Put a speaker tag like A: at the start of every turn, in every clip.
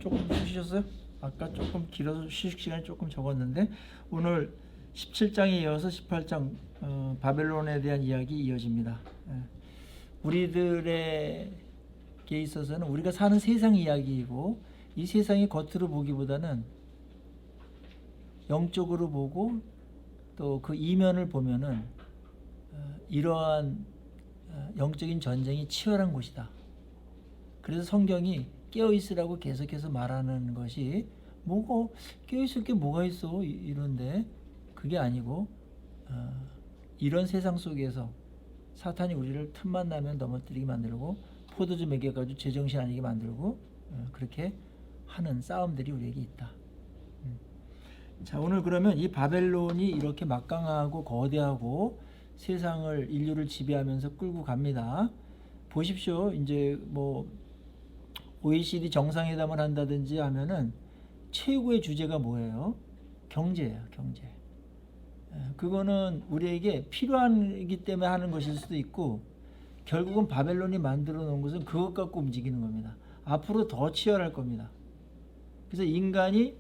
A: 조금 쉬셨어요? 아까 조금 길어서 휴식 시간이 조금 적었는데 오늘 17장에 이어서 18장 바벨론에 대한 이야기 이어집니다. 우리들에게 있어서는 우리가 사는 세상 이야기이고 이 세상이 겉으로 보기보다는 영적으로 보고 또 그 이면을 보면은 이러한 영적인 전쟁이 치열한 곳이다. 그래서 성경이 깨어있으라고 계속해서 말하는 것이 뭐고 깨어있을 게 뭐가 있어 이런데 그게 아니고 이런 세상 속에서 사탄이 우리를 틈만 나면 넘어뜨리게 만들고 포도주 먹여가지고 제정신 아니게 만들고 그렇게 하는 싸움들이 우리에게 있다. 자, 오늘 그러면 이 바벨론이 이렇게 막강하고 거대하고 세상을 인류를 지배하면서 끌고 갑니다. 보십시오. 이제 뭐 OECD 정상회담을 한다든지 하면은 최고의 주제가 뭐예요? 경제예요, 경제. 그거는 우리에게 필요하기 때문에 하는 것일 수도 있고 결국은 바벨론이 만들어 놓은 것은 그것 갖고 움직이는 겁니다. 앞으로 더 치열할 겁니다. 그래서 인간이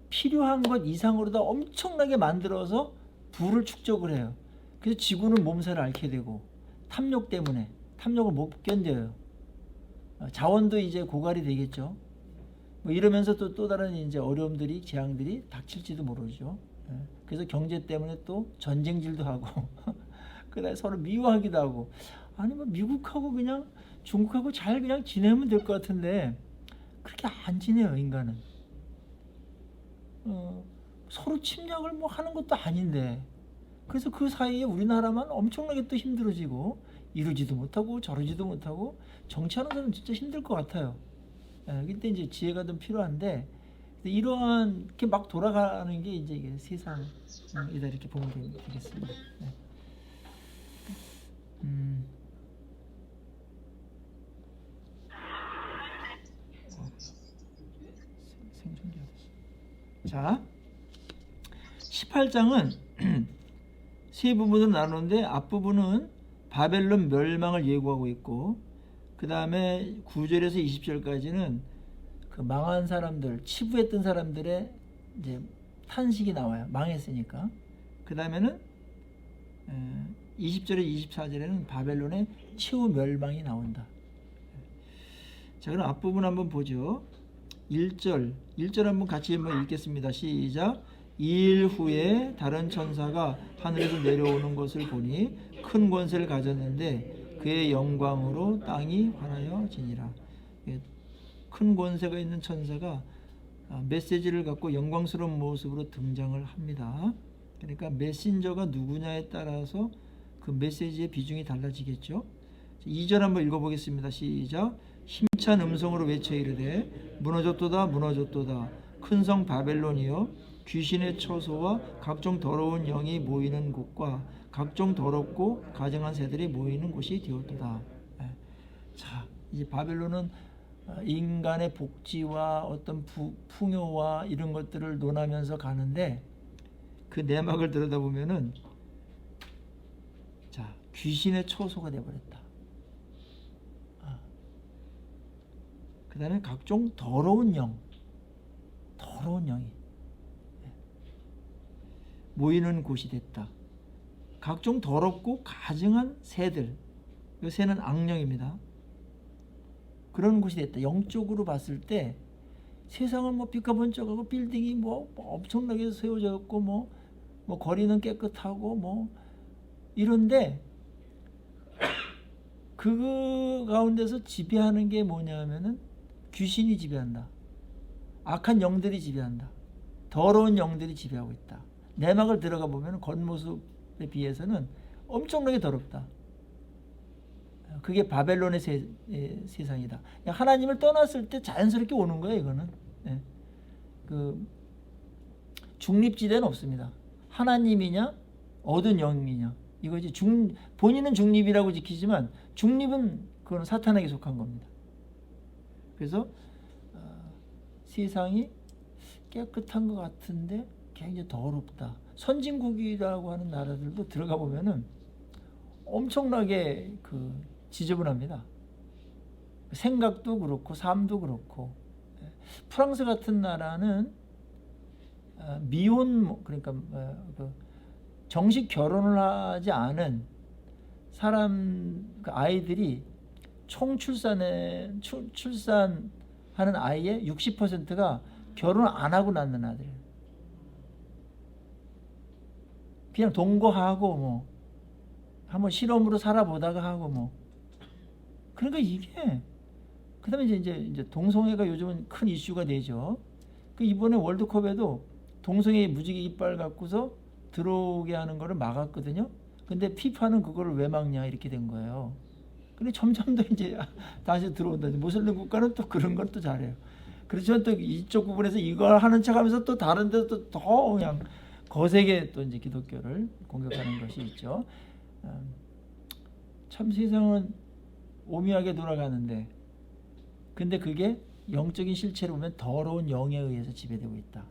A: 필요한 것 이상으로 다 엄청나게 만들어서 부를 축적을 해요. 그래서 지구는 몸살을 앓게 되고 탐욕 때문에 탐욕을 못 견뎌요. 자원도 이제 고갈이 되겠죠. 뭐 이러면서 또 다른 이제 어려움들이 재앙들이 닥칠지도 모르죠. 그래서 경제 때문에 또 전쟁질도 하고 그다음에 서로 미워하기도 하고 아니 뭐 미국하고 그냥 중국하고 잘 그냥 지내면 될 것 같은데 그렇게 안 지내요 인간은. 서로 침략을 뭐 하는 것도 아닌데 그래서 그 사이에 우리나라만 엄청나게 또 힘들어지고 이러지도 못하고 저러지도 못하고 정치하는 사람은 진짜 힘들 것 같아요. 그때 이제 지혜가 좀 필요한데 이러한 이렇게 막 돌아가는 게 이제 이게 세상이다 이렇게 보면 되겠습니다. 자, 18장은 세 부분으로 나누는데 앞부분은 바벨론 멸망을 예고하고 있고 그 다음에 9절에서 20절까지는 그 망한 사람들, 치부했던 사람들의 이제 탄식이 나와요. 망했으니까. 그 다음에는 20절에 24절에는 바벨론의 최후 멸망이 나온다. 자, 그럼 앞부분 한번 보죠. 1절 한번 같이 한번 읽겠습니다. 시작. 2일 후에 다른 천사가 하늘에서 내려오는 것을 보니 큰 권세를 가졌는데 그의 영광으로 땅이 환하여지니라. 큰 권세가 있는 천사가 메시지를 갖고 영광스러운 모습으로 등장을 합니다. 그러니까 메신저가 누구냐에 따라서 그 메시지의 비중이 달라지겠죠. 2절 한번 읽어보겠습니다. 시작. 힘찬 음성으로 외쳐 이르되 무너졌도다 무너졌도다 큰 성 바벨론이여 귀신의 처소와 각종 더러운 영이 모이는 곳과 각종 더럽고 가증한 새들이 모이는 곳이 되었도다. 자, 이제 바벨론은 인간의 복지와 어떤 풍요와 이런 것들을 논하면서 가는데 그 내막을 들여다보면은 자, 귀신의 처소가 되어버렸다. 그 다음에 각종 더러운 영이 모이는 곳이 됐다. 각종 더럽고 가증한 새들, 이 새는 악령입니다. 그런 곳이 됐다. 영적으로 봤을 때 세상은 뭐 빛가번쩍하고 빌딩이 뭐 엄청나게 세워졌고 뭐 거리는 깨끗하고 뭐 이런데 그 가운데서 지배하는 게 뭐냐면은 귀신이 지배한다. 악한 영들이 지배한다. 더러운 영들이 지배하고 있다. 내막을 들어가 보면 겉모습에 비해서는 엄청나게 더럽다. 그게 바벨론의 세상이다. 하나님을 떠났을 때 자연스럽게 오는 거예요. 이거는 그 중립지대는 없습니다. 하나님이냐 어두운 영이냐 이거지. 본인은 중립이라고 지키지만 중립은 그건 사탄에게 속한 겁니다. 그래서 세상이 깨끗한 것 같은데 굉장히 더럽다. 선진국이라고 하는 나라들도 들어가 보면은 엄청나게 지저분합니다. 생각도 그렇고 삶도 그렇고 프랑스 같은 나라는 미혼, 그러니까 그 정식 결혼을 하지 않은 사람, 그 아이들이 총 출산하는 아이의 60%가 결혼 안 하고 낳는 아들이에요. 그냥 동거하고 뭐 한번 실험으로 살아보다가 하고 뭐. 그러니까 이게, 그다음에 이제 동성애가 요즘은 큰 이슈가 되죠. 그 이번에 월드컵에도 동성애 무지개 이빨 갖고서 들어오게 하는 거를 막았거든요. 근데 피파는 그거를 왜 막냐 이렇게 된 거예요. 근데 점점 더 이제 다시 들어온다. 모슬림 국가는 또 그런 걸 또 잘해요. 그래서 또 이쪽 부분에서 이걸 하는 척하면서 또 다른 데서 더 그냥 거세게 또 이제 기독교를 공격하는 것이 있죠. 참 세상은 오묘하게 돌아가는데, 근데 그게 영적인 실체로 보면 더러운 영에 의해서 지배되고 있다.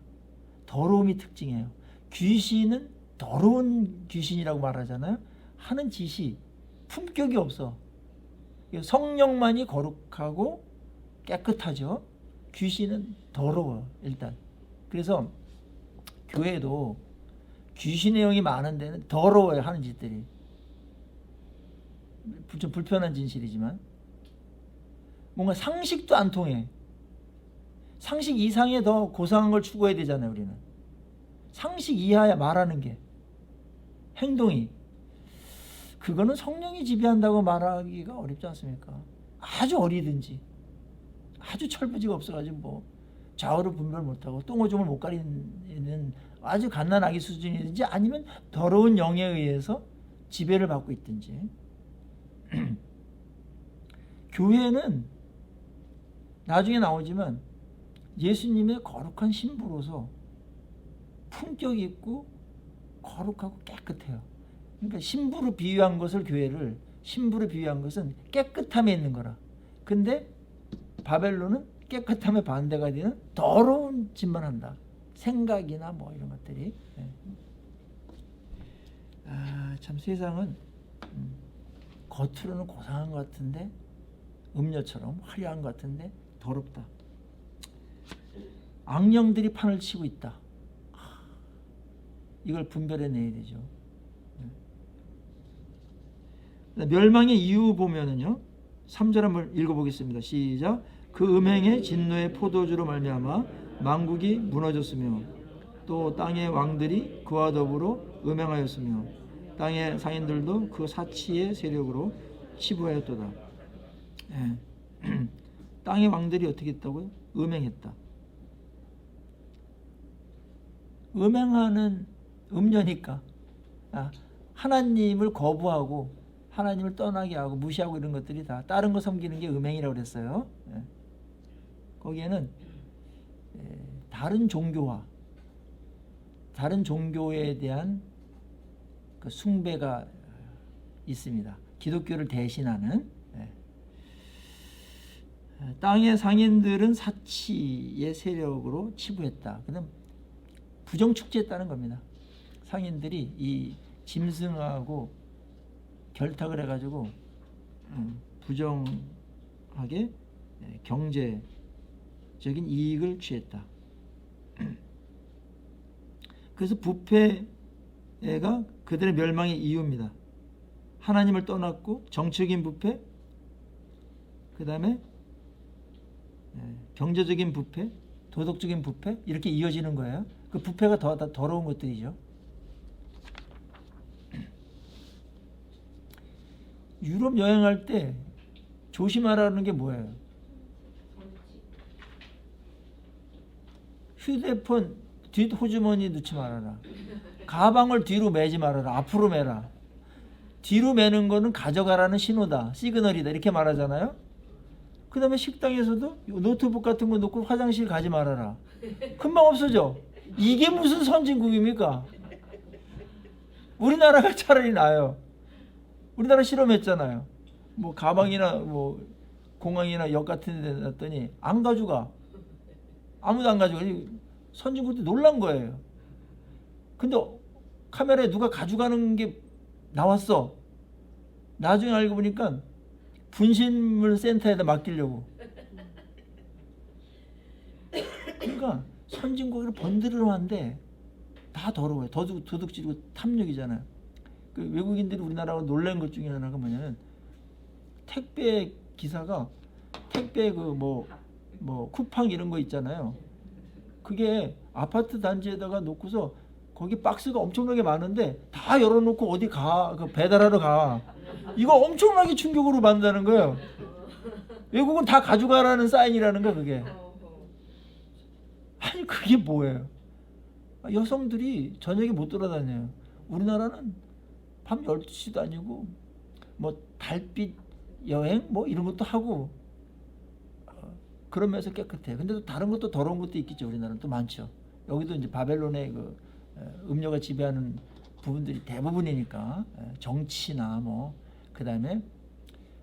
A: 더러움이 특징이에요. 귀신은 더러운 귀신이라고 말하잖아요. 하는 짓이 품격이 없어. 성령만이 거룩하고 깨끗하죠. 귀신은 더러워요, 일단. 그래서 교회도 귀신의 영이 많은 데는 더러워요, 하는 짓들이. 좀 불편한 진실이지만 뭔가 상식도 안 통해. 상식 이상의 더 고상한 걸 추구해야 되잖아요, 우리는. 상식 이하야 말하는 게. 행동이. 그거는 성령이 지배한다고 말하기가 어렵지 않습니까? 아주 어리든지, 아주 철부지가 없어가지고 뭐 좌우를 분별 못하고 똥오줌을 못 가리는 아주 갓난 아기 수준이든지, 아니면 더러운 영에 의해서 지배를 받고 있든지. 교회는 나중에 나오지만 예수님의 거룩한 신부로서 품격 있고 거룩하고 깨끗해요. 그러니까 신부로 비유한 것을, 교회를 신부로 비유한 것은 깨끗함에 있는 거라. 근데 바벨론은 깨끗함의 반대가 되는 더러운 짓만 한다. 생각이나 뭐 이런 것들이. 참 세상은 겉으로는 고상한 것 같은데, 음료처럼 화려한 것 같은데 더럽다. 악령들이 판을 치고 있다. 이걸 분별해내야 되죠. 멸망의 이유 보면은요, 3절 한번 읽어보겠습니다. 시작. 그 음행의 진노의 포도주로 말미암아 만국이 무너졌으며, 또 땅의 왕들이 그와 더불어 음행하였으며, 땅의 상인들도 그 사치의 세력으로 치부하였도다. 땅의 왕들이 어떻게 했다고요? 음행했다. 음행하는 음녀니까, 하나님을 거부하고 하나님을 떠나게 하고 무시하고 이런 것들이 다 다른 거 섬기는 게 음행이라고 그랬어요. 거기에는 다른 종교화, 다른 종교에 대한 그 숭배가 있습니다. 기독교를 대신하는. 땅의 상인들은 사치의 세력으로 치부했다. 그다음 부정축제했다는 겁니다. 상인들이 이 짐승하고 결탁을 해가지고 부정하게 경제적인 이익을 취했다. 그래서 부패가 그들의 멸망의 이유입니다. 하나님을 떠났고 정치적인 부패, 그 다음에 경제적인 부패, 도덕적인 부패, 이렇게 이어지는 거예요. 그 부패가 다 더러운 것들이죠. 유럽 여행할 때 조심하라는 게 뭐예요? 휴대폰 뒷 호주머니 넣지 말아라. 가방을 뒤로 매지 말아라. 앞으로 매라. 뒤로 매는 거는 가져가라는 신호다, 시그널이다, 이렇게 말하잖아요. 그 다음에 식당에서도 노트북 같은 거 놓고 화장실 가지 말아라. 금방 없어져. 이게 무슨 선진국입니까? 우리나라가 차라리 나아요. 우리나라 실험했잖아요. 뭐 가방이나 뭐 공항이나 역 같은 데 놨더니 안 가져가. 아무도 안 가져가. 선진국도 놀란 거예요. 근데 카메라에 누가 가져가는 게 나왔어. 나중에 알고 보니까 분신물 센터에다 맡기려고. 그러니까 선진국으로 번들을 하는데 다 더러워요. 도둑질이고 탐욕이잖아요. 그 외국인들이 우리나라가 놀란 것 중에 하나가 뭐냐면 택배 기사가 택배 그 뭐 쿠팡 이런 거 있잖아요. 그게 아파트 단지에다가 놓고서 거기 박스가 엄청나게 많은데 다 열어놓고 어디 가, 그 배달하러 가. 이거 엄청나게 충격으로 받는다는 거예요. 외국은 다 가져가라는 사인이라는 거 그게. 아니 그게 뭐예요? 여성들이 저녁에 못 돌아다녀요. 우리나라는 밤 12시도 아니고 뭐 달빛 여행 뭐 이런 것도 하고 그러면서 깨끗해. 근데 또 다른 것도 더러운 것도 있겠죠. 우리나라는 또 많죠. 여기도 이제 바벨론의 그 음료가 지배하는 부분들이 대부분이니까 정치나 뭐 그다음에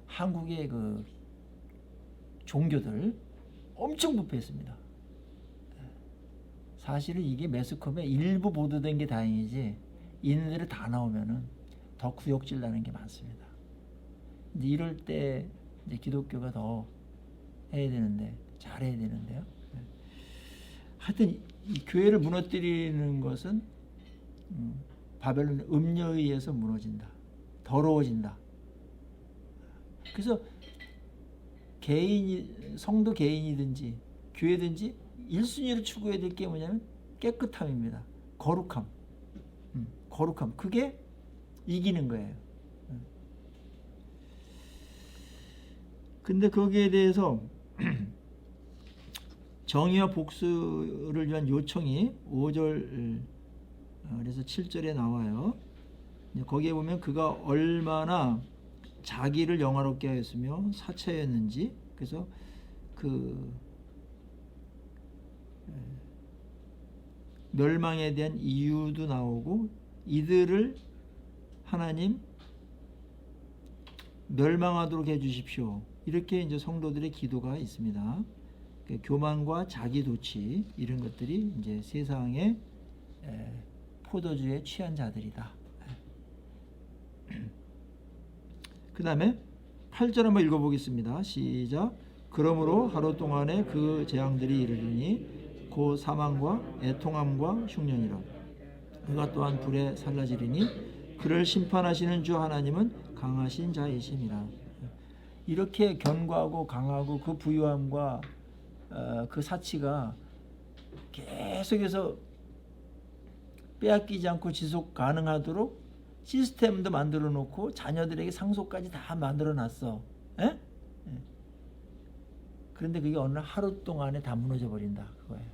A: 한국의 그 종교들 엄청 부패했습니다. 사실은 이게 매스컴에 일부 보도된 게 다행이지 이들이 다 나오면은 더 구역질 나는 게 많습니다. 이제 이럴 때 이제 기독교가 더 해야 되는데 잘해야 되는데요. 하여튼 이 교회를 무너뜨리는 것은 바벨론 음료에 의해서 무너진다. 더러워진다. 그래서 개인이 성도 개인이든지 교회든지 1순위로 추구해야 될 게 뭐냐면 깨끗함입니다. 거룩함. 거룩함. 그게 이기는 거예요. 근데 거기에 대해서 정의와 복수를 위한 요청이 5절 그래서 7절에 나와요. 거기에 보면 그가 얼마나 자기를 영화롭게 하였으며 사차였는지 그래서 그 멸망에 대한 이유도 나오고 이들을 하나님 멸망하도록 해주십시오. 이렇게 이제 성도들의 기도가 있습니다. 교만과 자기 도취 이런 것들이 이제 세상의 포도주에 취한 자들이다. 그 다음에 8절 한번 읽어보겠습니다. 시작. 그러므로 하루 동안에 그 재앙들이 이르리니 곧 사망과 애통함과 흉년이라. 그가 또한 불에 살라지리니 그를 심판하시는 주 하나님은 강하신 자이심이라. 이렇게 견고하고 강하고 그 부유함과 그 사치가 계속해서 빼앗기지 않고 지속 가능하도록 시스템도 만들어 놓고 자녀들에게 상속까지 다 만들어 놨어. 에? 그런데 그게 어느 날 하루 동안에 다 무너져 버린다. 그거예요.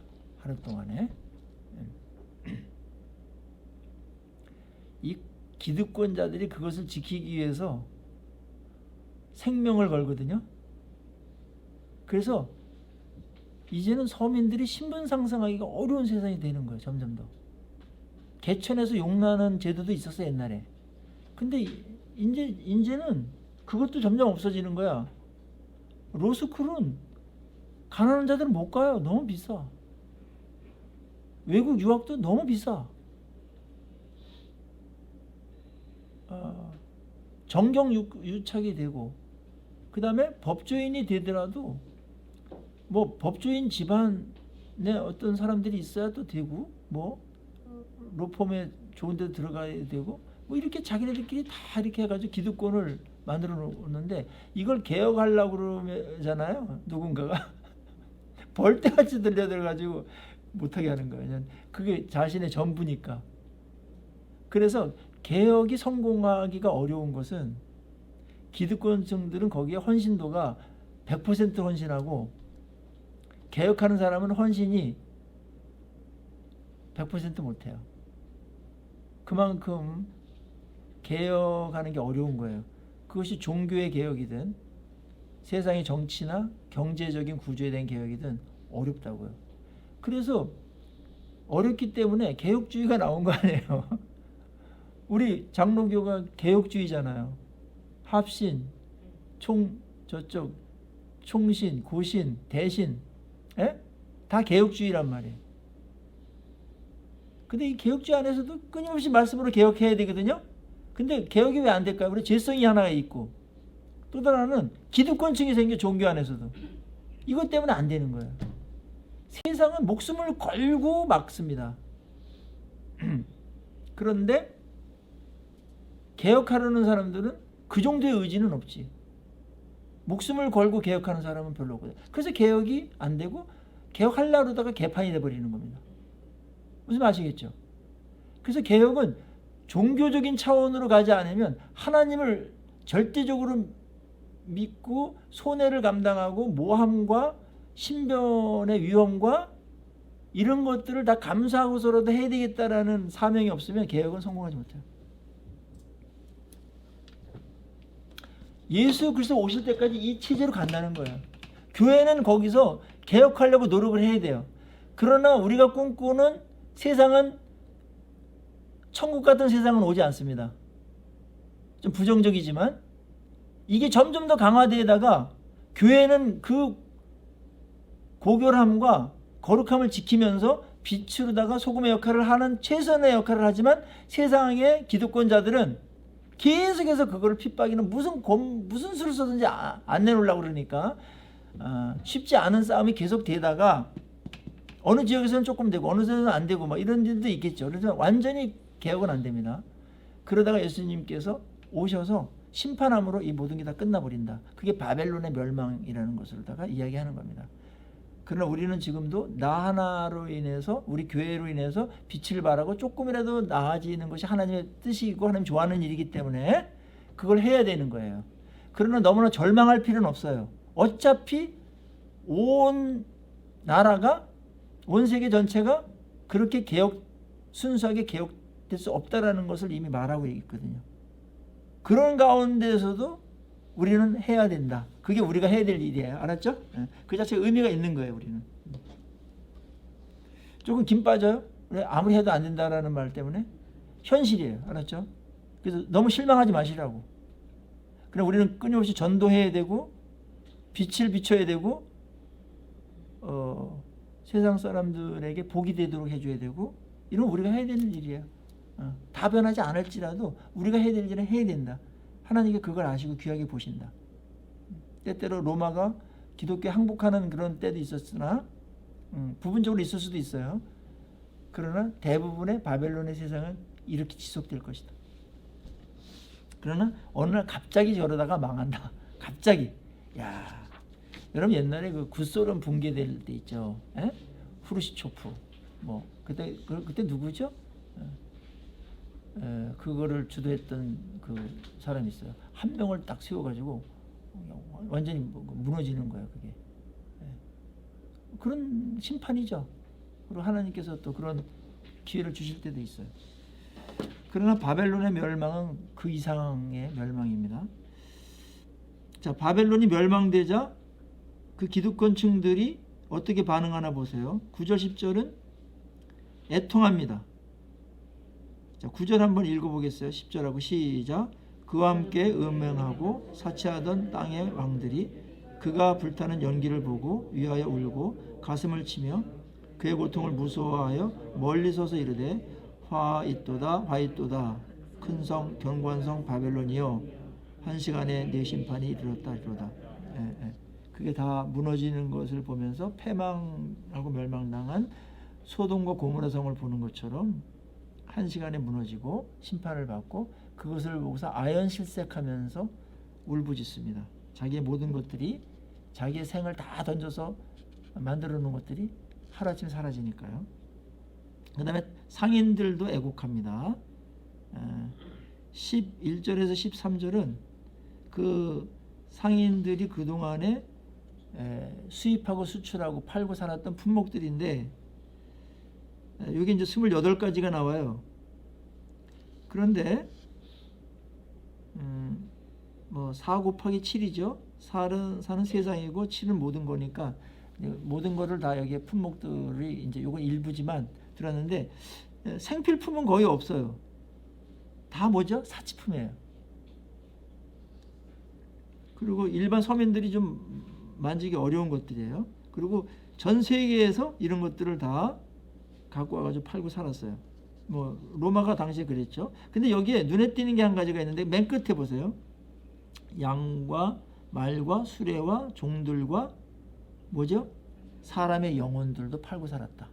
A: 하루 동안에. 이 기득권자들이 그것을 지키기 위해서 생명을 걸거든요. 그래서 이제는 서민들이 신분 상승하기가 어려운 세상이 되는 거예요. 점점 더. 개천에서 용나는 제도도 있었어 옛날에. 근데 이제는 그것도 점점 없어지는 거야. 로스쿨은 가난한 자들은 못 가요. 너무 비싸. 외국 유학도 너무 비싸. 정경 유착이 되고 그 다음에 법조인이 되더라도 뭐 법조인 집안에 어떤 사람들이 있어야 또 되고 뭐 로펌에 좋은 데 들어가야 되고 뭐 이렇게 자기네들끼리 다 이렇게 해가지고 기득권을 만들어 놓는데 이걸 개혁하려고 그러잖아요. 누군가가 벌떼같이 들려들어가지고 못하게 하는 거예요. 그게 자신의 전부니까. 그래서 개혁이 성공하기가 어려운 것은 기득권층들은 거기에 헌신도가 100% 헌신하고 개혁하는 사람은 헌신이 100% 못해요. 그만큼 개혁하는 게 어려운 거예요. 그것이 종교의 개혁이든 세상의 정치나 경제적인 구조에 대한 개혁이든 어렵다고요. 그래서 어렵기 때문에 개혁주의가 나온 거 아니에요. 우리 장로교가 개혁주의잖아요. 합신, 총신, 고신, 대신, 다 개혁주의란 말이에요. 근데 이 개혁주의 안에서도 끊임없이 말씀으로 개혁해야 되거든요. 근데 개혁이 왜 안 될까요? 우리 죄성이 하나가 있고 또 하나는 기득권층이 생겨 종교 안에서도 이것 때문에 안 되는 거예요. 세상 세상은 목숨을 걸고 막습니다. 그런데 개혁하려는 사람들은 그 정도의 의지는 없지. 목숨을 걸고 개혁하는 사람은 별로 없거든. 그래서 개혁이 안 되고 개혁하려고 그러다가 개판이 돼버리는 겁니다. 무슨 말 아시겠죠? 그래서 개혁은 종교적인 차원으로 가지 않으면 하나님을 절대적으로 믿고 손해를 감당하고 모함과 신변의 위험과 이런 것들을 다 감수하고서라도 해야 되겠다라는 사명이 없으면 개혁은 성공하지 못해요. 예수 그리스도 오실 때까지 이 체제로 간다는 거예요. 교회는 거기서 개혁하려고 노력을 해야 돼요. 그러나 우리가 꿈꾸는 세상은 천국 같은 세상은 오지 않습니다. 좀 부정적이지만 이게 점점 더 강화되다가 교회는 그 고결함과 거룩함을 지키면서 빛으로다가 소금의 역할을 하는 최선의 역할을 하지만 세상의 기득권자들은 계속해서 그거를 핍박이는 무슨 수를 써든지 안 내놓으려고 그러니까 쉽지 않은 싸움이 계속 되다가 어느 지역에서는 조금 되고 어느 지역에서는 안 되고 막 이런 일도 있겠죠. 그래서 완전히 개혁은 안 됩니다. 그러다가 예수님께서 오셔서 심판함으로 이 모든 게 다 끝나버린다. 그게 바벨론의 멸망이라는 것으로다가 이야기하는 겁니다. 그러나 우리는 지금도 나 하나로 인해서 우리 교회로 인해서 빛을 발하고 조금이라도 나아지는 것이 하나님의 뜻이고 하나님 좋아하는 일이기 때문에 그걸 해야 되는 거예요. 그러나 너무나 절망할 필요는 없어요. 어차피 온 나라가 온 세계 전체가 그렇게 순수하게 개혁될 수 없다라는 것을 이미 말하고 있거든요. 그런 가운데서도 우리는 해야 된다. 그게 우리가 해야 될 일이에요. 알았죠? 그 자체에 의미가 있는 거예요. 우리는. 조금 김 빠져요? 아무리 해도 안 된다라는 말 때문에 현실이에요. 알았죠? 그래서 너무 실망하지 마시라고. 그럼 우리는 끊임없이 전도해야 되고 빛을 비춰야 되고 세상 사람들에게 복이 되도록 해줘야 되고 이런 우리가 해야 되는 일이에요. 다 변하지 않을지라도 우리가 해야 될 일은 해야 된다. 하나님께 그걸 아시고 귀하게 보신다. 때때로 로마가 기독교에 항복하는 그런 때도 있었으나 부분적으로 있을 수도 있어요. 그러나 대부분의 바벨론의 세상은 이렇게 지속될 것이다. 그러나 어느 날 갑자기 저러다가 망한다. 갑자기. 야, 여러분 옛날에 그 구소련 붕괴될 때 있죠. 에? 후르시초프. 뭐 그때 누구죠? 그거를 주도했던 그 사람이 있어요. 한 명을 딱 세워가지고 완전히 무너지는 거예요. 그게 그런 심판이죠. 그리고 하나님께서 또 그런 기회를 주실 때도 있어요. 그러나 바벨론의 멸망은 그 이상의 멸망입니다. 자, 바벨론이 멸망되자 그 기득권층들이 어떻게 반응하나 보세요. 9절 10절은 애통합니다. 자, 9절 한번 읽어보겠어요. 10절하고 시작. 그와 함께 음행하고 사치하던 땅의 왕들이 그가 불타는 연기를 보고 위하여 울고 가슴을 치며 그의 고통을 무서워하여 멀리 서서 이르되 화 있도다 큰 성 견고한 성 바벨론이여 한 시간에 내 심판이 이르렀다. 그게 다 무너지는 것을 보면서 패망하고 멸망당한 소돔과 고모라 성을 보는 것처럼 한 시간에 무너지고 심판을 받고 그것을 보고서 아연실색하면서 울부짖습니다. 자기의 모든 것들이 자기의 생을 다 던져서 만들어 놓은 것들이 하루아침에 사라지니까요. 그 다음에 상인들도 애곡합니다. 11절에서 13절은 그 상인들이 그동안에 수입하고 수출하고 팔고 살았던 품목들인데 여기 이제 28가지가 나와요. 그런데 4 곱하기 7이죠. 4는 세상이고 7은 모든 거니까 모든 거를 다 여기에 품목들이 이제 요건 일부지만 들었는데 생필품은 거의 없어요. 다 뭐죠? 사치품이에요. 그리고 일반 서민들이 좀 만지기 어려운 것들이에요. 그리고 전 세계에서 이런 것들을 다 갖고 와가지고 팔고 살았어요. 뭐 로마가 당시에 그랬죠. 근데 여기에 눈에 띄는 게 한 가지가 있는데 맨 끝에 보세요. 양과 말과 수레와 종들과 뭐죠? 사람의 영혼들도 팔고 살았다.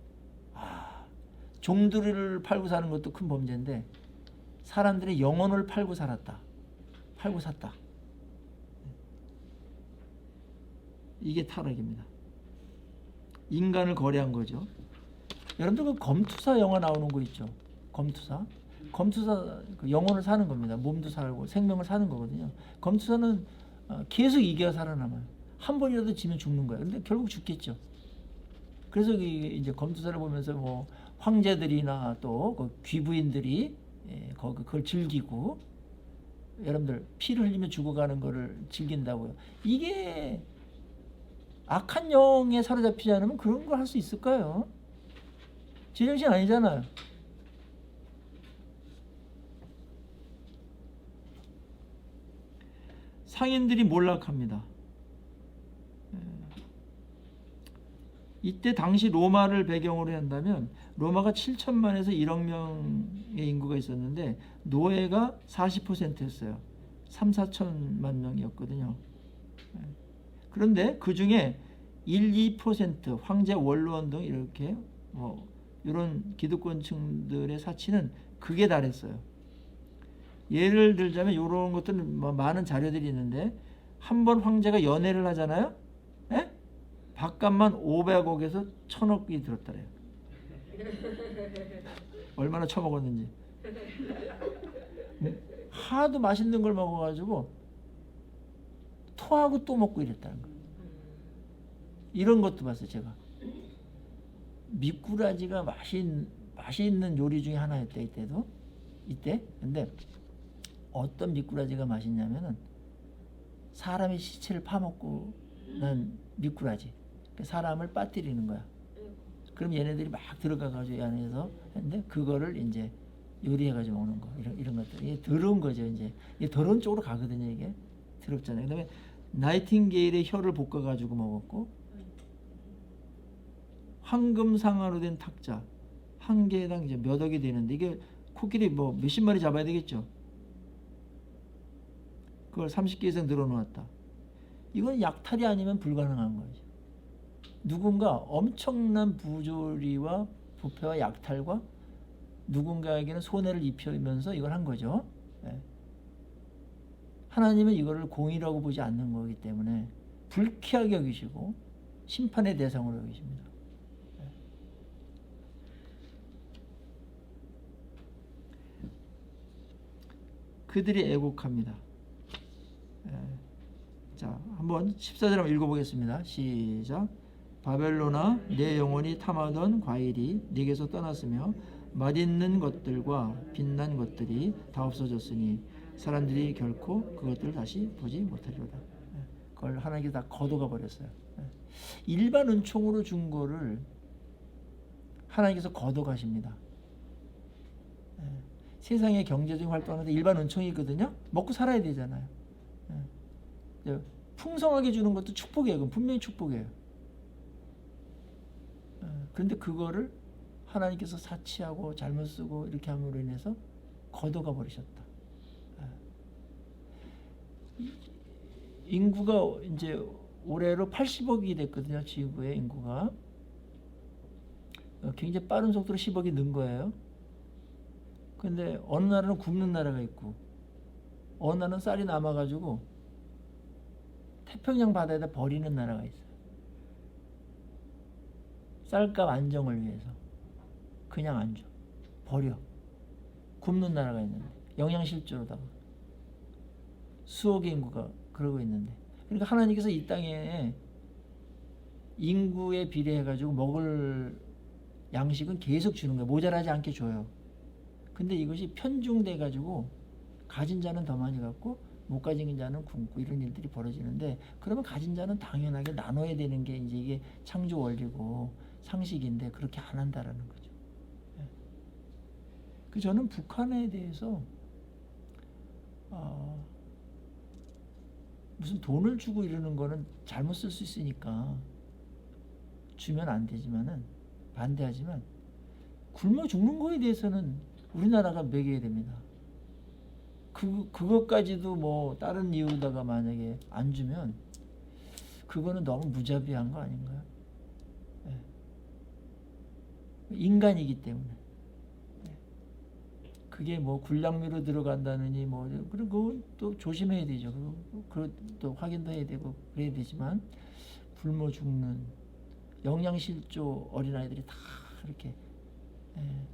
A: 종들을 팔고 사는 것도 큰 범죄인데 사람들의 영혼을 팔고 살았다. 팔고 샀다. 이게 타락입니다. 인간을 거래한 거죠. 여러분들 그 검투사 영화 나오는 거 있죠. 검투사 그 영혼을 사는 겁니다. 몸도 살고 생명을 사는 거거든요. 검투사는 계속 이겨야 살아남아요. 한 번이라도 지면 죽는 거예요. 근데 결국 죽겠죠. 그래서 이제 검투사를 보면서 뭐 황제들이나 또 그 귀부인들이 그걸 즐기고 여러분들 피를 흘리며 죽어가는 거를 즐긴다고요. 이게 악한 영에 사로잡히지 않으면 그런 걸 할 수 있을까요? 제정신 아니잖아요. 상인들이 몰락합니다. 이때 당시 로마를 배경으로 한다면 로마가 7천만에서 1억 명의 인구가 있었는데 노예가 40%였어요. 3, 4천만 명이었거든요. 그런데 그 중에 1, 2% 황제 원로원 등 이렇게 뭐 이런 기득권층들의 사치는 극에 달했어요. 예를 들자면 이런 것들은 많은 자료들이 있는데 한 번 황제가 연애를 하잖아요. 에? 밥값만 500억에서 1000억이 들었다래요. 얼마나 처먹었는지. 하도 맛있는 걸 먹어가지고 토하고 또 먹고 이랬다는 거예요. 이런 것도 봤어요, 제가. 미꾸라지가 맛이 있는 요리 중에 하나였대, 이때. 근데 어떤 미꾸라지가 맛있냐면은 사람의 시체를 파먹고 난 미꾸라지. 사람을 빠뜨리는 거야. 그럼 얘네들이 막 들어가가지고 이 안에서 했는데 그거를 이제 요리해가지고 먹는 거. 이런 것들. 이게 더러운 거죠, 이제. 이게 더러운 쪽으로 가거든요, 이게. 더럽잖아요. 그 다음에 나이팅게일의 혀를 볶아가지고 먹었고, 황금상아로 된 탁자. 한 개당 이제 몇 억이 되는데, 이게 코끼리 뭐 몇십 마리 잡아야 되겠죠. 그걸 30개 이상 늘어놓았다. 이건 약탈이 아니면 불가능한 거죠. 누군가 엄청난 부조리와 부패와 약탈과 누군가에게는 손해를 입히면서 이걸 한 거죠. 네. 하나님은 이거를 공의라고 보지 않는 거기 때문에 불쾌하게 여기시고 심판의 대상으로 여기십니다. 네. 그들이 애곡합니다. 네. 자, 한번 14절 한번 읽어보겠습니다. 시작. 바벨론아, 내 영혼이 탐하던 과일이 네게서 떠났으며 맛있는 것들과 빛난 것들이 다 없어졌으니 사람들이 결코 그것들을 다시 보지 못하리로다. 그걸 하나님께서 다 거둬가 버렸어요. 일반 은총으로 준 거를 하나님께서 거둬가십니다. 세상에 경제적인 활동하는데 일반 은총이거든요. 먹고 살아야 되잖아요. 풍성하게 주는 것도 축복이에요. 그건 분명히 축복이에요. 그런데 그거를 하나님께서 사치하고 잘못 쓰고 이렇게 함으로 인해서 거둬가 버리셨다. 인구가 이제 올해로 80억이 됐거든요. 지구의 인구가. 굉장히 빠른 속도로 10억이 는 거예요. 근데 어느 나라는 굶는 나라가 있고 어느 나라는 쌀이 남아가지고 태평양 바다에다 버리는 나라가 있어요. 쌀값 안정을 위해서 그냥 안 줘. 버려. 굶는 나라가 있는데 영양실조로다가 수억의 인구가 그러고 있는데, 그러니까 하나님께서 이 땅에 인구에 비례해가지고 먹을 양식은 계속 주는 거예요. 모자라지 않게 줘요. 근데 이것이 편중돼가지고 가진 자는 더 많이 갖고 못 가진 자는 굶고 이런 일들이 벌어지는데, 그러면 가진 자는 당연하게 나눠야 되는 게 이제 이게 창조 원리고 상식인데 그렇게 안 한다라는 거죠. 그 저는 북한에 대해서 무슨 돈을 주고 이러는 거는 잘못 쓸 수 있으니까 주면 안 되지만은 반대하지만 굶어 죽는 거에 대해서는 우리나라가 먹여야 됩니다. 그것까지도 뭐 다른 이유다가 만약에 안 주면 그거는 너무 무자비한 거 아닌가요? 인간이기 때문에. 그게 뭐 굴량미로 들어간다느니 뭐 그런 거또 조심해야 되죠. 그것도 확인도 해야 되고 그래야 되지만 굶어 죽는 영양실조 어린아이들이 다 이렇게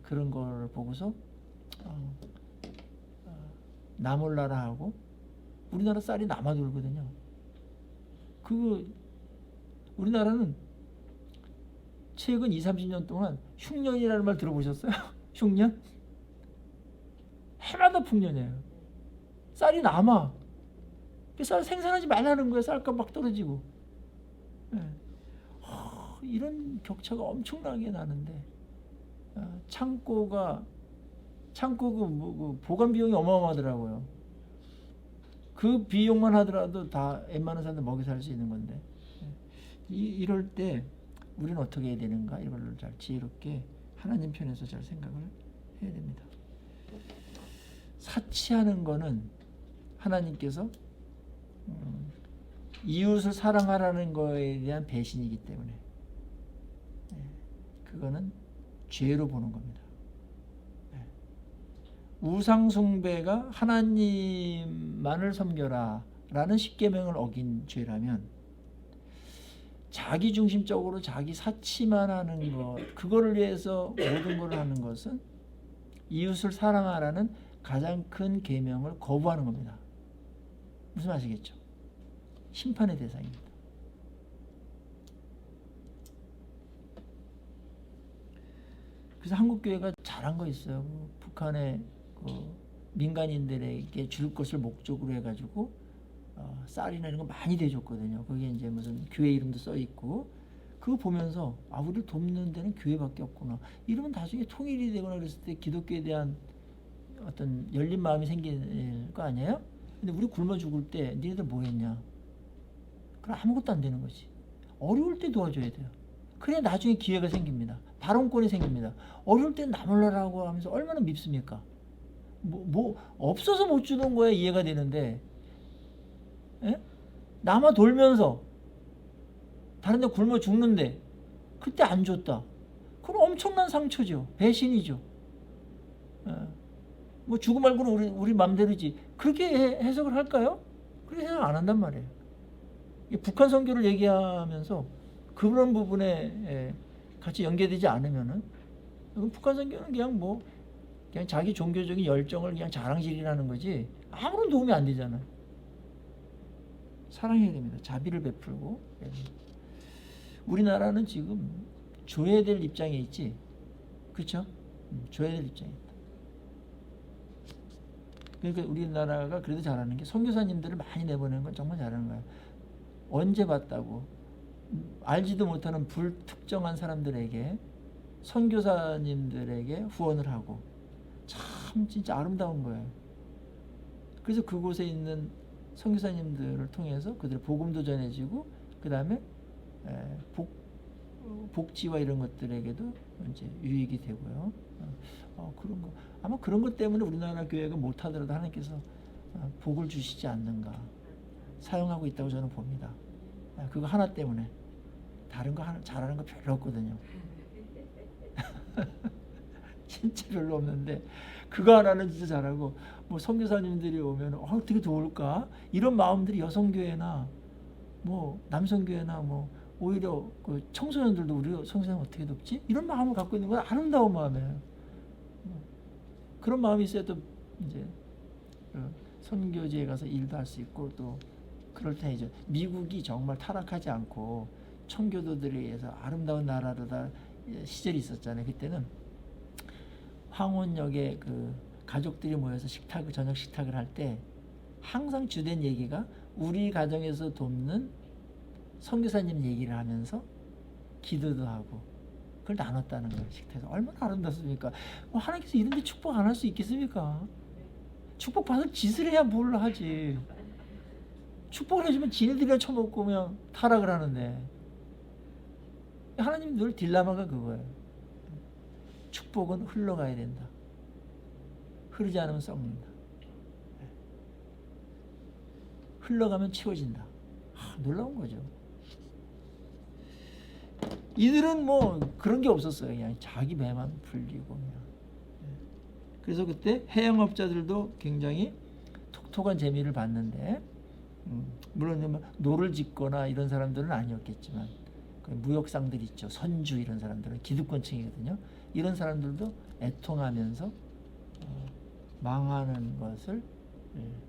A: 그런 걸 보고서 나 몰라라 하고 우리나라 쌀이 남아 돌거든요. 그거 우리나라는 최근 20, 30년 동안 흉년이라는 말 들어보셨어요? 흉년? 해마다 풍년이에요. 쌀이 남아. 쌀 생산하지 말라는 거야. 쌀값 막 떨어지고. 이런 격차가 엄청나게 나는데 창고 그 보관 비용이 어마어마하더라고요. 그 비용만 하더라도 다 웬만한 사람들 먹여 살 수 있는 건데 이럴 때 우리는 어떻게 해야 되는가 이걸 잘 지혜롭게 하나님 편에서 잘 생각을 해야 됩니다. 사치하는 거는 하나님께서 이웃을 사랑하라는 거에 대한 배신이기 때문에 그거는 죄로 보는 겁니다. 우상 숭배가 하나님만을 섬겨라 라는 십계명을 어긴 죄라면 자기 중심적으로 자기 사치만 하는 것 그거를 위해서 모든 걸 하는 것은 이웃을 사랑하라는 가장 큰 계명을 거부하는 겁니다. 무슨 아시겠죠? 심판의 대상입니다. 그래서 한국교회가 잘한 거 있어요. 북한의 민간인들에게 줄 것을 목적으로 해가지고 쌀이나 이런 거 많이 대줬거든요. 거기에 이제 무슨 교회 이름도 써 있고 그거 보면서 우리를 돕는 데는 교회밖에 없구나. 이러면 나중에 통일이 되거나 그랬을 때 기독교에 대한 어떤 열린 마음이 생길 거 아니에요? 근데 우리 굶어 죽을 때 니네들 뭐 했냐? 그럼 아무것도 안 되는 거지. 어려울 때 도와줘야 돼요. 그래야 나중에 기회가 생깁니다. 발언권이 생깁니다. 어려울 땐 나 몰라라고 하면서 얼마나 밉습니까? 뭐 없어서 못 주는 거야 이해가 되는데 남아 돌면서 다른 데 굶어 죽는데 그때 안 줬다. 그럼 엄청난 상처죠. 배신이죠. 뭐 주고 말고는 우리 맘대로지. 그렇게 해석을 할까요? 그렇게 생각 안 한단 말이에요. 북한 선교를 얘기하면서 그런 부분에 같이 연계되지 않으면은 북한 선교는 그냥 자기 종교적인 열정을 그냥 자랑질이라는 거지 아무런 도움이 안 되잖아요. 사랑해야 됩니다. 자비를 베풀고. 우리나라는 지금 줘야 될 입장에 있지. 그렇죠? 줘야 될 입장에 있다. 그러니까 우리나라가 그래도 잘하는 게 선교사님들을 많이 내보내는 건 정말 잘하는 거예요. 언제 봤다고 알지도 못하는 불특정한 사람들에게 선교사님들에게 후원을 하고 참 진짜 아름다운 거예요. 그래서 그곳에 있는 선교사님들을 통해서 그들의 복음도 전해지고 그 다음에 복지와 이런 것들에게도 이제 유익이 되고요. 그런 거 아마 그런 것 때문에 우리나라 교회가 못하더라도 하나님께서 복을 주시지 않는가 사용하고 있다고 저는 봅니다. 그거 하나 때문에 다른 거 잘하는 거 별로 없거든요. 진짜 별로 없는데 그거 하나는 진짜 잘하고 뭐 선교사님들이 오면 어떻게 도울까 이런 마음들이 여성교회나 뭐 남성교회나 뭐 오히려 그 청소년들도 우리 성교사님 어떻게 돕지 이런 마음을 갖고 있는 건 아름다운 마음이에요. 그런 마음이 있어야 또 이제 선교지에 가서 일도 할 수 있고 또 그럴 테이죠. 미국이 정말 타락하지 않고 청교도들에 의해서 아름다운 나라로 다 시절이 있었잖아요. 그때는 황혼역에 그 가족들이 모여서 저녁 식탁을 할 때 항상 주된 얘기가 우리 가정에서 돕는 선교사님 얘기를 하면서 기도도 하고 그걸 나눴다는 거예요. 식탁에서 얼마나 아름답습니까? 하나님께서 이런 데 축복 안 할 수 있겠습니까? 축복 받을 짓을 해야 뭘 하지. 축복을 해주면 지네들이랑 처먹고 그냥 타락을 하는데 하나님 늘 딜레마가 그거예요. 축복은 흘러가야 된다. 흐르지 않으면 썩는다. 흘러가면 채워진다. 놀라운 거죠. 이들은 뭐 그런 게 없었어요. 그냥 자기 배만 불리고 그냥. 그래서 그때 해양업자들도 굉장히 톡톡한 재미를 봤는데, 물론 노를 짓거나 이런 사람들은 아니었겠지만, 그 무역상들 있죠. 선주 이런 사람들은 기득권층이거든요. 이런 사람들도 애통하면서 망하는 것을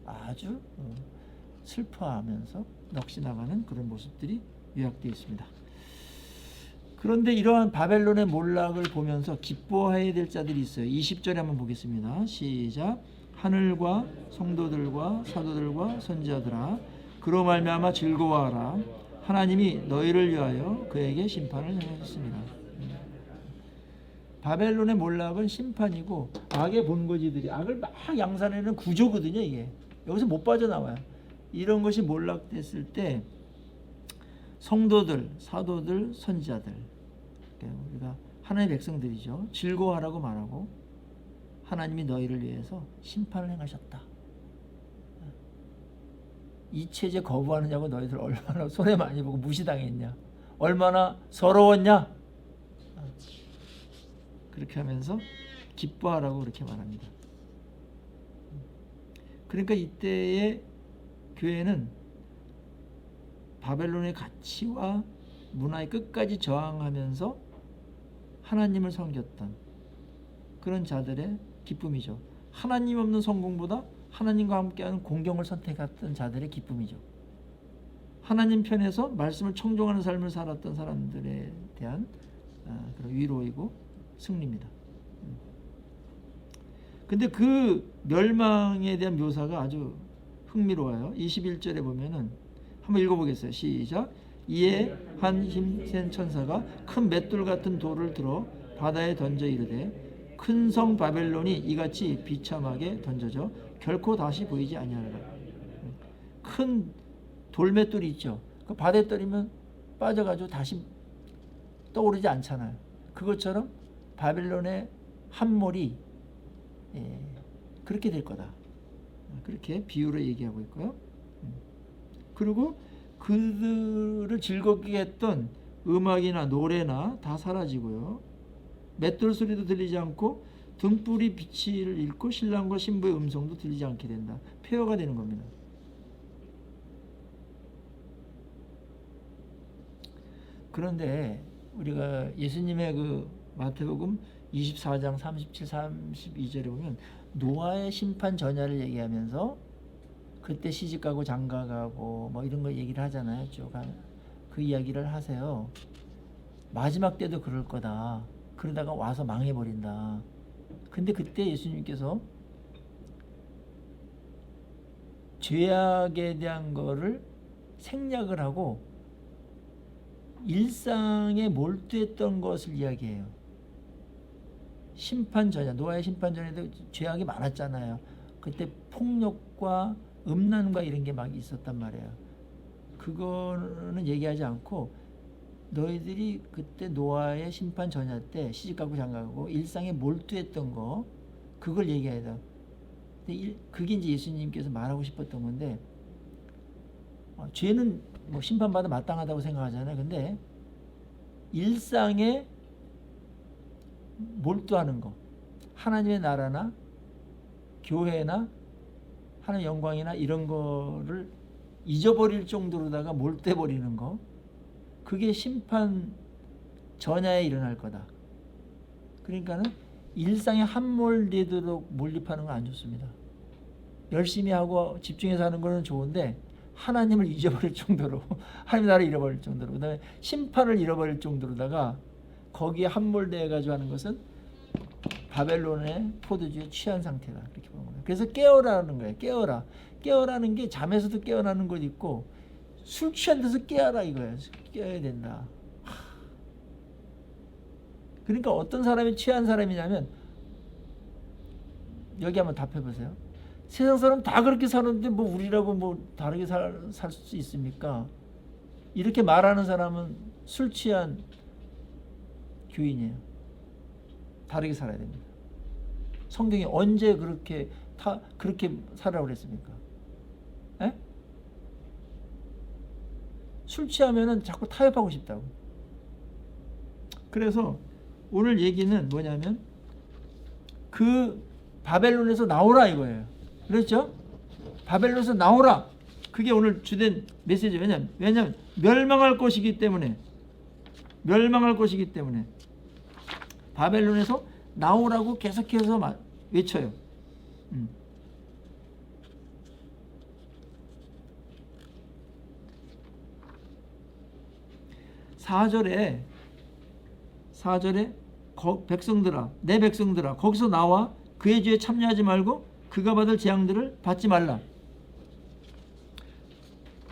A: 아주 슬퍼하면서 넋이 나가는 그런 모습들이 요약되어 있습니다. 그런데 이러한 바벨론의 몰락을 보면서 기뻐해야 될 자들이 있어요. 20절에 한번 보겠습니다. 시작. 하늘과 성도들과 사도들과 선지자들아, 그로 말미암아 즐거워하라. 하나님이 너희를 위하여 그에게 심판을 행하셨습니다. 바벨론의 몰락은 심판이고 악의 본거지들이 악을 막 양산하는 구조거든요. 이게 여기서 못 빠져나와요. 이런 것이 몰락됐을 때 성도들, 사도들, 선지자들, 우리가 하나님의 백성들이죠. 즐거워하라고 말하고 하나님이 너희를 위해서 심판을 행하셨다. 이 체제 거부하느냐고 너희들 얼마나 손해 많이 보고 무시당했냐, 얼마나 서러웠냐. 그렇게 하면서 기뻐하라고 그렇게 말합니다. 그러니까 이때의 교회는 바벨론의 가치와 문화에 끝까지 저항하면서 하나님을 섬겼던 그런 자들의 기쁨이죠. 하나님 없는 성공보다 하나님과 함께하는 공경을 선택했던 자들의 기쁨이죠. 하나님 편에서 말씀을 청종하는 삶을 살았던 사람들에 대한 그런 위로이고 승리입니다. 근데 그 멸망에 대한 묘사가 아주 흥미로워요. 21절에 보면은 한번 읽어보겠어요. 시작. 이에 한 힘센 천사가 큰 맷돌 같은 돌을 들어 바다에 던져 이르되 큰 성 바벨론이 이같이 비참하게 던져져 결코 다시 보이지 아니하리라. 큰 돌맷돌이 있죠. 그 바다에 떨이면 빠져가지고 다시 떠오르지 않잖아요. 그것처럼 바벨론의 함몰이 그렇게 될 거다. 그렇게 비유를 얘기하고 있고요. 그리고 그들을 즐겁게 했던 음악이나 노래나 다 사라지고요. 맷돌 소리도 들리지 않고 등불이 빛을 잃고 신랑과 신부의 음성도 들리지 않게 된다. 폐허가 되는 겁니다. 그런데 우리가 예수님의 그 마태복음 24장 37, 32절에 보면 노아의 심판 전야를 얘기하면서 그때 시집가고 장가가고 뭐 이런 거 얘기를 하잖아요. 쭉 그 이야기를 하세요. 마지막 때도 그럴 거다. 그러다가 와서 망해버린다. 근데 그때 예수님께서 죄악에 대한 거를 생략을 하고 일상에 몰두했던 것을 이야기해요. 심판 전에, 노아의 심판 전에도 죄악이 많았잖아요. 그때 폭력과 음란과 이런 게 막 있었단 말이에요. 그거는 얘기하지 않고 너희들이 그때 노아의 심판 전야 때 시집가고 장가가고 일상에 몰두했던 거, 그걸 얘기해야 돼. 근데 그게 이제 예수님께서 말하고 싶었던 건데, 죄는 뭐 심판받아 마땅하다고 생각하잖아요. 근데 일상에 몰두하는 거, 하나님의 나라나 교회나 하나님의 영광이나 이런 거를 잊어버릴 정도로다가 몰두해버리는 거, 그게 심판 전야에 일어날 거다. 그러니까는 일상에 함몰되도록 몰입하는 건 안 좋습니다. 열심히 하고 집중해서 하는 거는 좋은데 하나님을 잊어버릴 정도로, 하나님 나라를 잃어버릴 정도로, 그 다음에 심판을 잃어버릴 정도로다가 거기에 함몰되어 가지고 하는 것은 바벨론의 포도주에 취한 상태다. 그렇게 보는 거예요. 그래서 깨어라는 거예요. 깨어라. 깨어라는 게 잠에서도 깨어나는 것 있고 술 취한 데서 깨어라 이거예요. 깨어야 된다. 그러니까 어떤 사람이 취한 사람이냐면, 여기 한번 답해 보세요. 세상 사람 다 그렇게 사는데 뭐 우리라고 뭐 다르게 살 수 있습니까? 이렇게 말하는 사람은 술 취한 교인이에요. 다르게 살아야 됩니다. 성경이 언제 그렇게 살라고 그랬습니까? 에? 술 취하면은 자꾸 타협하고 싶다고. 그래서 오늘 얘기는 뭐냐면 그 바벨론에서 나오라 이거예요. 그렇죠? 바벨론에서 나오라. 그게 오늘 주된 메시지예요. 왜냐면 멸망할 것이기 때문에. 멸망할 것이기 때문에. 바벨론에서 나오라고 계속해서 외쳐요. 4절에 백성들아 내 백성들아 거기서 나와 그의 죄에 참여하지 말고 그가 받을 재앙들을 받지 말라.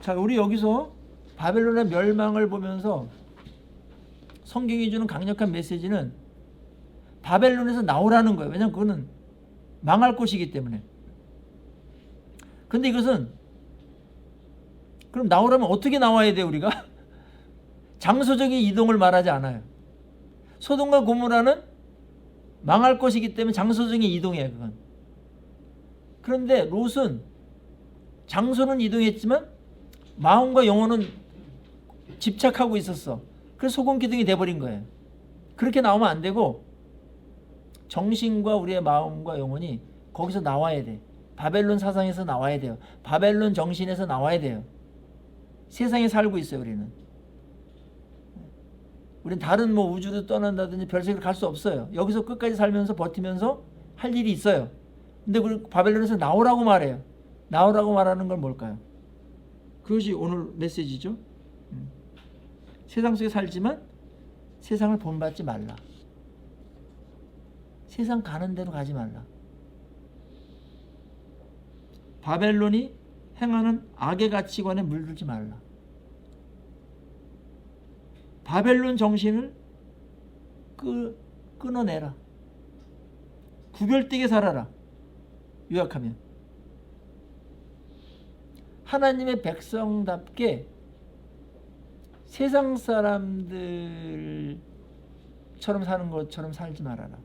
A: 자, 우리 여기서 바벨론의 멸망을 보면서 성경이 주는 강력한 메시지는 바벨론에서 나오라는 거예요. 왜냐하면 그거는 망할 곳이기 때문에. 근데 이것은 그럼 나오라면 어떻게 나와야 돼요 우리가? 장소적인 이동을 말하지 않아요. 소돔과 고모라는 망할 것이기 때문에 장소적인 이동이에요. 그건. 그런데 롯은 장소는 이동했지만 마음과 영혼은 집착하고 있었어. 그래서 소금 기둥이 돼버린 거예요. 그렇게 나오면 안 되고 정신과 우리의 마음과 영혼이 거기서 나와야 돼. 바벨론 사상에서 나와야 돼요. 바벨론 정신에서 나와야 돼요. 세상에 살고 있어요. 우리는 다른 우주로 떠난다든지 별세계로 갈 수 없어요. 여기서 끝까지 살면서 버티면서 할 일이 있어요. 근데 바벨론에서 나오라고 말해요. 나오라고 말하는 건 뭘까요? 그것이 오늘 메시지죠. 세상 속에 살지만 세상을 본받지 말라. 세상 가는 대로 가지 말라. 바벨론이 행하는 악의 가치관에 물들지 말라. 바벨론 정신을 끊어내라. 구별되게 살아라. 요약하면 하나님의 백성답게 세상 사람들처럼 사는 것처럼 살지 말아라.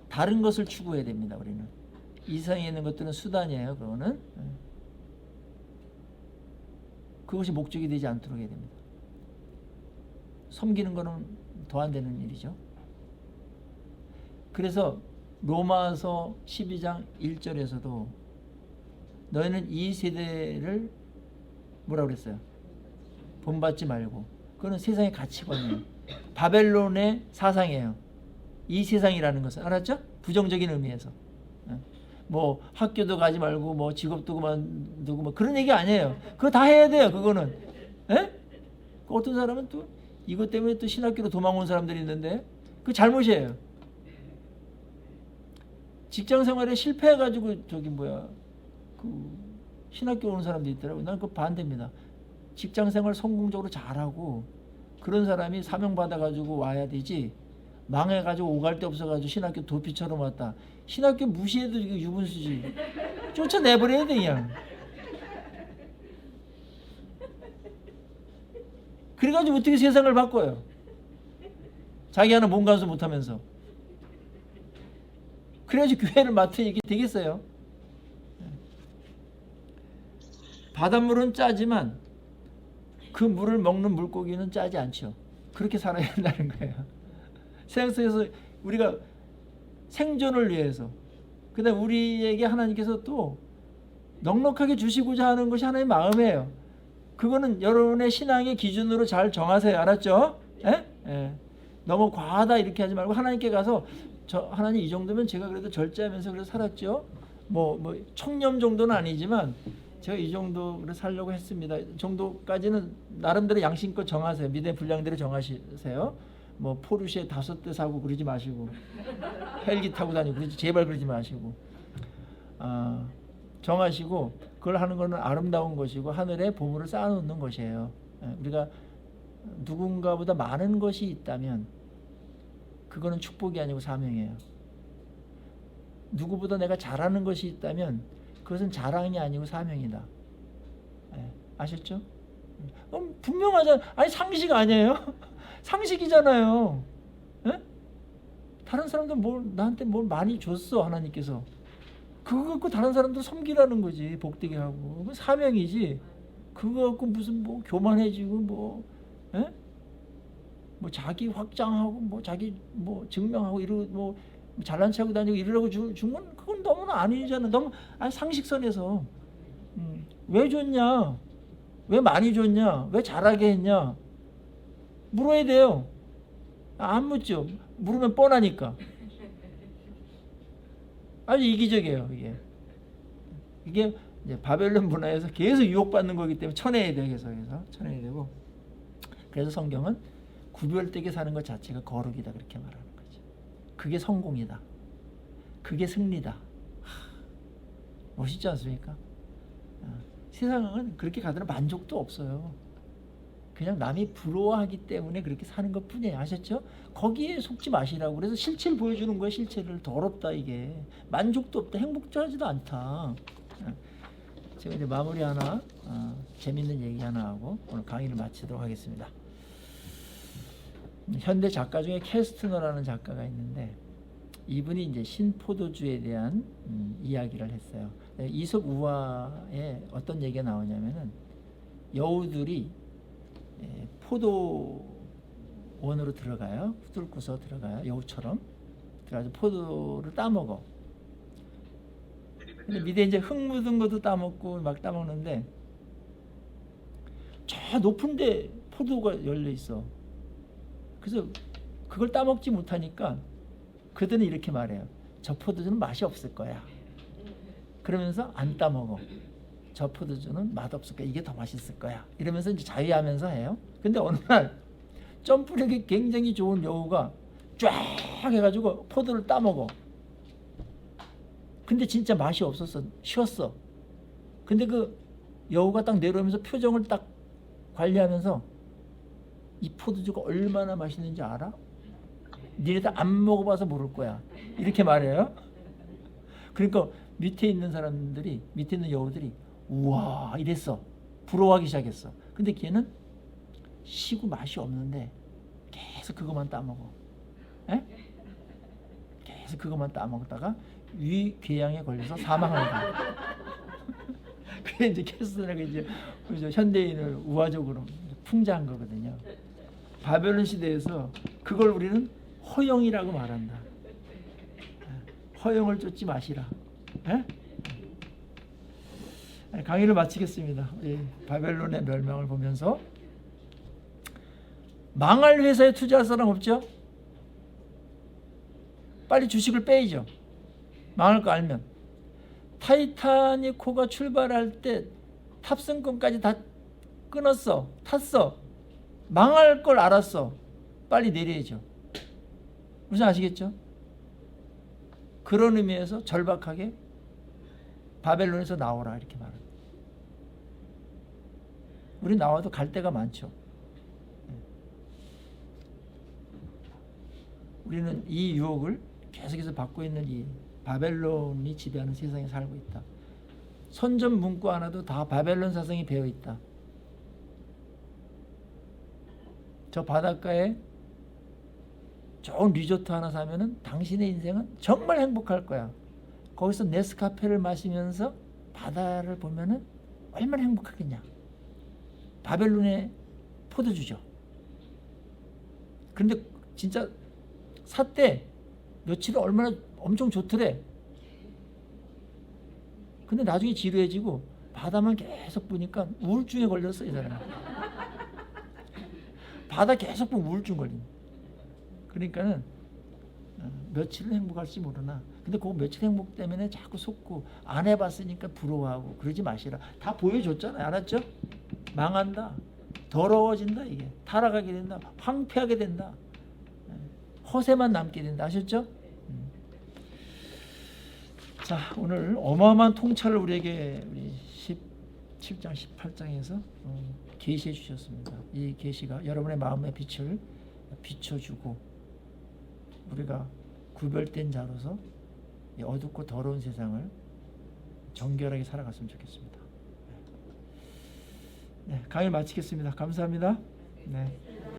A: 다른 것을 추구해야 됩니다. 우리는 이 세상에 있는 것들은 수단이에요. 그것이 목적이 되지 않도록 해야 됩니다. 섬기는 거는 더 안 되는 일이죠. 그래서 로마서 12장 1절에서도 너희는 이 세대를 뭐라고 그랬어요? 본받지 말고. 그거는 세상의 가치관이에요. 바벨론의 사상이에요. 이 세상이라는 것은. 알았죠? 부정적인 의미에서. 학교도 가지 말고 직업도 그만두고 그런 얘기 아니에요. 그거 다 해야 돼요. 그거는. 어떤 사람은 또 이것 때문에 또 신학교로 도망 온 사람들이 있는데 그 잘못이에요. 직장 생활에 실패해가지고 신학교 오는 사람도 있더라고요. 난 그거 반대입니다. 직장 생활 성공적으로 잘하고 그런 사람이 사명받아가지고 와야 되지, 망해가지고 오갈 데 없어가지고 신학교 도피처럼 왔다. 신학교 무시해도 이거 유분수지. 쫓아내버려야 돼 그냥. 그래가지고 어떻게 세상을 바꿔요? 자기 하나 몸 감수 못하면서. 그래야지 교회를 맡아 이게 되겠어요? 바닷물은 짜지만 그 물을 먹는 물고기는 짜지 않죠. 그렇게 살아야 한다는 거예요. 세상 속에서 우리가 생존을 위해서, 그다음 우리에게 하나님께서 또 넉넉하게 주시고자 하는 것이 하나님의 마음이에요. 그거는 여러분의 신앙의 기준으로 잘 정하세요. 알았죠? 너무 과하다 이렇게 하지 말고 하나님께 가서 하나님 이 정도면 제가 그래도 절제하면서 그래서 살았죠. 청렴 정도는 아니지만 제가 이 정도로 살려고 했습니다. 이 정도까지는 나름대로 양심껏 정하세요. 믿음의 분량대로 정하세요. 포르쉐 5대 사고 그러지 마시고 헬기 타고 다니고 제발 그러지 마시고 정하시고 그걸 하는 것은 아름다운 것이고 하늘에 보물을 쌓아놓는 것이에요. 우리가 누군가보다 많은 것이 있다면 그거는 축복이 아니고 사명이에요. 누구보다 내가 잘하는 것이 있다면 그것은 자랑이 아니고 사명이다. 아셨죠? 분명하잖아요. 아니 상식 아니에요? 상식이잖아요. 다른 사람들 나한테 뭘 많이 줬어 하나님께서. 그거 갖고 다른 사람들 섬기라는 거지. 복되게 하고. 그건 사명이지. 그거 갖고 무슨 교만해지고 뭐 자기 확장하고 뭐 자기 뭐 증명하고 이러고 뭐 잘난 체하고 다니고 이러려고 준 건 그건 너무나 아니잖아. 너무 상식선에서 왜 줬냐? 왜 많이 줬냐? 왜 잘하게 했냐? 물어야 돼요. 안 묻죠. 물으면 뻔하니까. 아주 이기적이에요, 이게 이제 바벨론 문화에서 계속 유혹받는 거기 때문에 쳐내야 돼, 계속해서 쳐내야 되고. 그래서 성경은 구별되게 사는 것 자체가 거룩이다 그렇게 말하는 거죠. 그게 성공이다. 그게 승리다. 멋있지 않습니까? 세상은 그렇게 가더라 만족도 없어요. 그냥 남이 부러워하기 때문에 그렇게 사는 것 뿐이에요. 아셨죠? 거기에 속지 마시라고. 그래서 실체를 보여주는 거예요. 실체를. 더럽다 이게. 만족도 없다. 행복하지도 않다. 제가 이제 마무리 하나 재밌는 얘기 하나 하고 오늘 강의를 마치도록 하겠습니다. 현대 작가 중에 캐스트너라는 작가가 있는데 이분이 이제 신포도주에 대한 이야기를 했어요. 이솝 우화에 어떤 얘기가 나오냐면은 여우들이 포도원으로 들어가요. 뚫고서 들어가요. 여우처럼 들어가서 포도를 따먹어. 근데 밑에 이제 흙 묻은 것도 따먹고 막 따먹는데 저 높은데 포도가 열려 있어. 그래서 그걸 따먹지 못하니까 그들은 이렇게 말해요. 저 포도주는 맛이 없을 거야. 그러면서 안 따먹어. 저 포도주는 맛없을 거야. 이게 더 맛있을 거야. 이러면서 이제 자위하면서 해요. 근데 어느 날 점프력이 굉장히 좋은 여우가 쫙 해가지고 포도를 따먹어. 근데 진짜 맛이 없었어. 쉬었어. 근데 그 여우가 딱 내려오면서 표정을 딱 관리하면서 이 포도주가 얼마나 맛있는지 알아? 니네들 안 먹어봐서 모를 거야. 이렇게 말해요. 그러니까 밑에 있는 사람들이, 밑에 있는 여우들이 우와 이랬어. 부러워하기 시작했어. 근데 걔는 시고 맛이 없는데 계속 그것만 따먹어. 에? 계속 그것만 따먹다가 위궤양에 걸려서 사망하는 거야. 그게 이제 캐스터가 이제 현대인을 우화적으로 풍자한 거거든요. 바벨론 시대에서 그걸 우리는 허영이라고 말한다. 허영을 쫓지 마시라. 에? 강의를 마치겠습니다. 바벨론의 멸망을 보면서 망할 회사에 투자할 사람 없죠? 빨리 주식을 빼야죠. 망할 거 알면. 타이타닉호가 출발할 때 탑승권까지 다 끊었어. 탔어. 망할 걸 알았어. 빨리 내려야죠. 무슨 아시겠죠? 그런 의미에서 절박하게 바벨론에서 나오라 이렇게 말합니다. 우리 나와도 갈 데가 많죠. 우리는 이 유혹을 계속해서 받고 있는 이 바벨론이 지배하는 세상에 살고 있다. 선전 문구 하나도 다 바벨론 사상이 배어 있다. 저 바닷가에 좋은 리조트 하나 사면은 당신의 인생은 정말 행복할 거야. 거기서 네스카페를 마시면서 바다를 보면은 얼마나 행복하겠냐. 바벨론의 포도주죠. 그런데 진짜 샀대. 며칠은 얼마나 엄청 좋더래. 근데 나중에 지루해지고 바다만 계속 보니까 우울증에 걸렸어 이 사람. 바다 계속 보면 우울증 걸린. 그러니까는 며칠은 행복할지 모르나. 근데 그 며칠 행복 때문에 자꾸 속고 안 해봤으니까 부러워하고 그러지 마시라. 다 보여줬잖아요. 알았죠? 망한다. 더러워진다 이게. 타락하게 된다. 황폐하게 된다. 허세만 남게 된다. 아셨죠? 자, 오늘 어마어마한 통찰을 우리에게 우리 17장 18장에서 계시해 주셨습니다. 이 계시가 여러분의 마음의 빛을 비춰주고 우리가 구별된 자로서 이 어둡고 더러운 세상을 정결하게 살아갔으면 좋겠습니다. 네, 강의 마치겠습니다. 감사합니다. 네.